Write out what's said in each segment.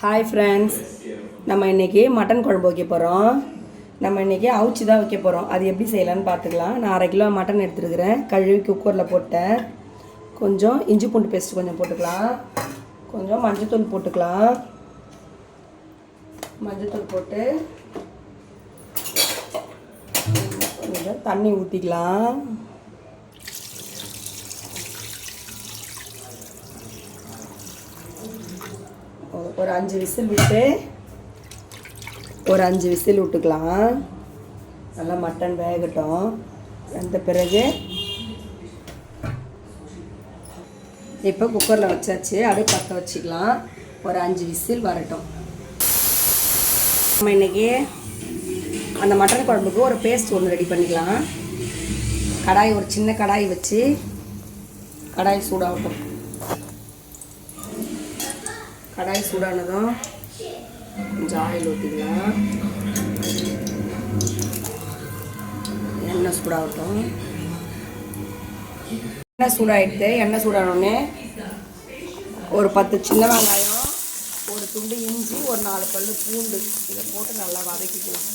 Hi friends, நம்ம இன்றைக்கி mutton குழம்பு வைக்க போகிறோம். நம்ம இன்றைக்கி அவிச்சி தான் வைக்க போகிறோம். அது எப்படி செய்யலான்னு பார்த்துக்கலாம். நான் 1/2 கிலோ மட்டன் எடுத்துருக்கிறேன். கழுவி குக்கரில் போட்டேன். கொஞ்சம் இஞ்சி பூண்டு பேஸ்ட் கொஞ்சம் போட்டுக்கலாம். கொஞ்சம் மஞ்சத்தூள் போட்டுக்கலாம். மஞ்சத்தூள் போட்டு கொஞ்சம் தண்ணி ஊற்றிக்கலாம். ஒரு 5 விசில் விட்டு ஒரு 5 விசில் விட்டுக்கலாம். நல்லா மட்டன் வேகட்டும். வெந்த பிறகு இப்போ குக்கரில் வச்சாச்சு. அப்படியே பற்ற வச்சுக்கலாம். ஒரு 5 விசில் வரட்டும். நம்ம இன்றைக்கி அந்த மட்டன் குழம்புக்கு ஒரு பேஸ்ட் ஒன்று ரெடி பண்ணிக்கலாம். கடாய், ஒரு சின்ன கடாய் வச்சு கடாய் சூடாகட்டும். கடாய் சூடானதும் கொஞ்சம் ஆயில் ஊற்றிக்கலாம். எண்ணெய் சூடாகட்டும். எண்ணெய் சூடாகிடுது. எண்ணெய் சூடானோடனே ஒரு 10 சின்ன வெங்காயம், ஒரு துண்டு இஞ்சி, ஒரு 4 பல்லு பூண்டு இதை போட்டு நல்லா வதக்கிக்கலாம்.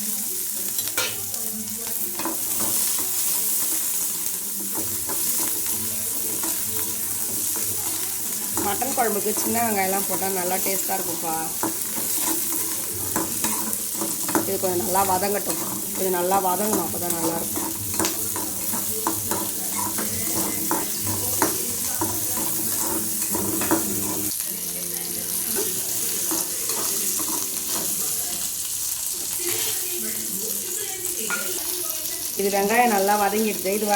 மட்டன் குழம்புக்கு சின்ன வெங்காயம்லாம் போட்டால் நல்லா டேஸ்ட்டாக இருக்கும்ப்பா. இது கொஞ்சம் நல்லா வதங்கட்டும். இது நல்லா வதங்கணும், அப்போ தான் நல்லாயிருக்கும். இது வெங்காயம் நல்லா வதங்கிடுது. இது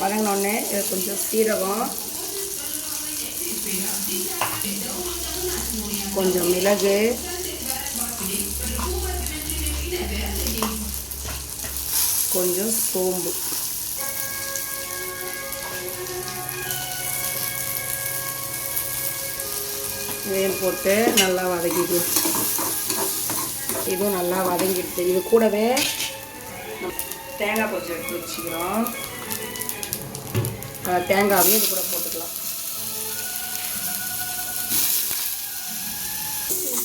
வதங்கினோடனே இது கொஞ்சம் சீரகம், கொஞ்சம் மிளகு, கொஞ்சம் சோம்பு, இதையும் போட்டு நல்லா வதக்கிக்கலாம். இதுவும் நல்லா வதங்கிடுது. இது கூடவே தேங்காய் கொஞ்சம் எடுத்து வச்சுக்கிறோம். தேங்காவையும் இது கூட போட்டுக்கலாம்.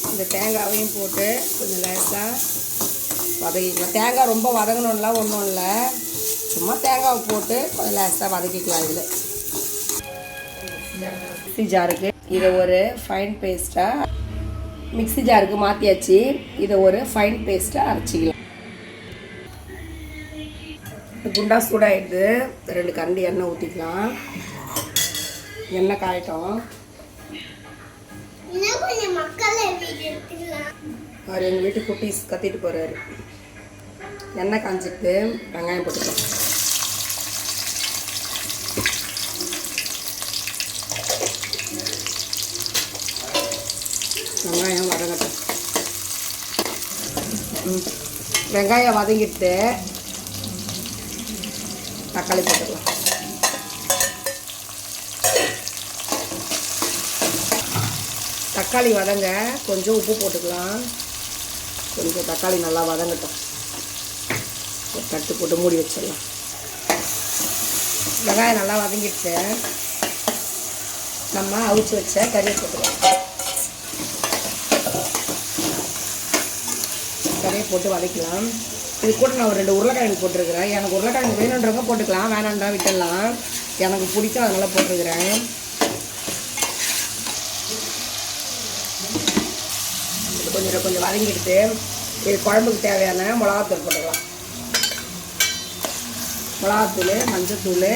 இந்த தேங்காவையும் போட்டு கொஞ்சம் லேசாக வதக்கிக்கலாம். தேங்காய் ரொம்ப வதங்கணும்லாம் ஒன்றும் இல்லை, சும்மா தேங்காவை போட்டு கொஞ்சம் லேசாக வதக்கிக்கலாம். இதில் மிக்ஸி ஜாருக்கு இதை ஒரு ஃபைன் பேஸ்ட்டாக மிக்ஸி ஜாருக்கு மாற்றியாச்சு. இதை ஒரு ஃபைன் பேஸ்ட்டாக அரைச்சிக்கலாம். குண்டா சூடாகிடுது. 2 கரண்டி எண்ணெய் ஊற்றிக்கலாம். எண்ணெய் காயட்டும். அவர் எங்கள் வீட்டு குட்டீஸ் கத்திட்டு போகிறாரு. எண்ணெய் காஞ்சிட்டு வெங்காயம் போட்டுக்கலாம். வெங்காயம் வதங்கட்டும். வெங்காயம் வதங்கிட்டு தக்காளி போட்டுக்கலாம். தக்காளி வதங்க கொஞ்சம் உப்பு போட்டுக்கலாம். கொஞ்சம் தக்காளி நல்லா வதங்கட்டும். ஒரு தட்டு போட்டு மூடி வச்சிடலாம். வெங்காயம் நல்லா வதங்கிட்டு நம்ம அவிச்சு வச்ச கறியை போட்டுக்கலாம். கறியை போட்டு வதக்கலாம். இது கூட நான் ஒரு 2 உருளைக்கிழங்கு போட்டிருக்கிறேன். எனக்கு உருளைக்கிழங்கு வேணுன்றவங்க போட்டுக்கலாம், வேணான்றா விட்டுடலாம். எனக்கு பிடிக்கும், அதனால் போட்டிருக்கிறேன். கொஞ்சம் வதங்கிட்டு இது குழம்புக்கு தேவையான மிளகாத்தூள் போட்டுக்கலாம். மிளகாத்தூள், மஞ்சத்தூள்,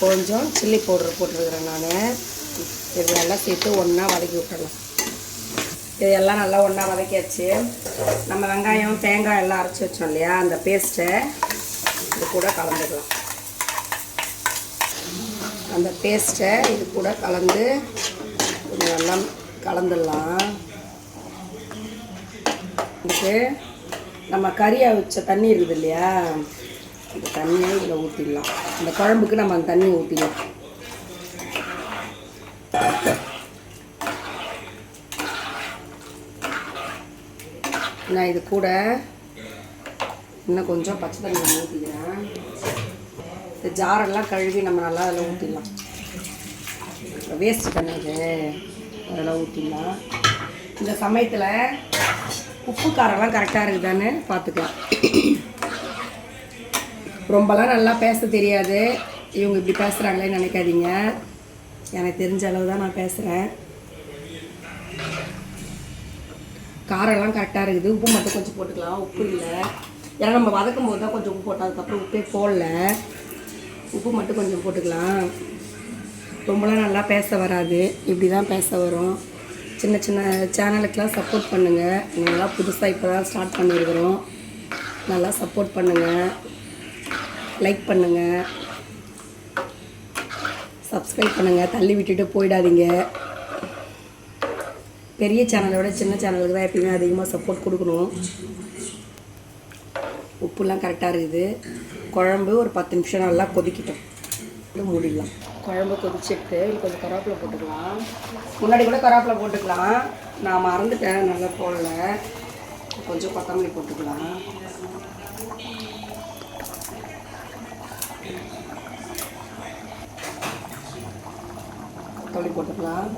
கொஞ்சம் சில்லி பவுடர் போட்டிருக்கிறேன் நான். இது எல்லாம் சேர்த்து ஒன்றா வதக்கி விட்டுடலாம். இது எல்லாம் நல்லா ஒன்றா வதக்கியாச்சு. நம்ம வெங்காயம் தேங்காய் எல்லாம் அரைச்சி வச்சோம் இல்லையா, அந்த பேஸ்ட்டை இது கூட கலந்துக்கலாம். அந்த பேஸ்ட்டை இது கூட கலந்து கொஞ்சம் நல்லா கலந்துடலாம். இதுக்கு நம்ம கறியை வச்ச தண்ணி இருக்குது இல்லையா, இந்த தண்ணியை இதில் ஊற்றிடலாம். இந்த குழம்புக்கு நம்ம அந்த தண்ணியை ஊற்றிடலாம். நான் இது கூட இன்னும் கொஞ்சம் பச்சை தண்ணி ஊற்றிக்கிறேன். இந்த ஜாரெல்லாம் கழுவி நம்ம நல்லா அதில் ஊற்றிடலாம். வேஸ்ட்டு பண்ணது அதெல்லாம் ஊற்றிடலாம். இந்த சமயத்தில் உப்பு காரம்லாம் கரெக்டாக இருக்குதான்னு பார்த்துக்கலாம். ரொம்பலாம் நல்லா பேச தெரியாது, இவங்க இப்படி பேசுகிறாங்களேன்னு நினைக்காதீங்க. எனக்கு தெரிஞ்ச அளவு தான் நான் பேசுகிறேன். காரெல்லாம் கரெக்டாக இருக்குது. உப்பு மட்டும் கொஞ்சம் போட்டுக்கலாம். உப்பு இல்லை, ஏன்னா நம்ம வதக்கும் போது தான் கொஞ்சம் உப்பு போட்டோம், அதுக்கப்புறம் உப்பே போடல. உப்பு மட்டும் கொஞ்சம் போட்டுக்கலாம். ரொம்பலாம் நல்லா பேச வராது, இப்படி தான் பேச வரும். சின்ன சின்ன சேனலுக்கெலாம் சப்போர்ட் பண்ணுங்கள். நல்லா புதுசாக இப்போ தான் ஸ்டார்ட் பண்ணியிருக்கிறோம். நல்லா சப்போர்ட் பண்ணுங்கள், லைக் பண்ணுங்கள், சப்ஸ்கிரைப் பண்ணுங்கள், தள்ளி விட்டுட்டு போயிடாதீங்க. பெரிய சேனலை விட சின்ன சேனலுக்கு தான் எப்பயுமே அதிகமாக சப்போர்ட் கொடுக்கணும். உப்புலாம் கரெக்டாக இருக்குது. குழம்பு ஒரு 10 நிமிஷம் நல்லா கொதிக்கிட்டோம், மூடிடலாம். குழம்பு கொதிச்சுட்டு கொஞ்சம் கருவேப்பிலை போட்டுக்கலாம். முன்னாடி கூட கருவேப்பிலை போட்டுக்கலாம், நான் மறந்துட்டேன், நல்லா போடல. கொஞ்சம் கொத்தமல்லி போட்டுக்கலாம். கொத்தமல்லி போட்டுக்கலாம்.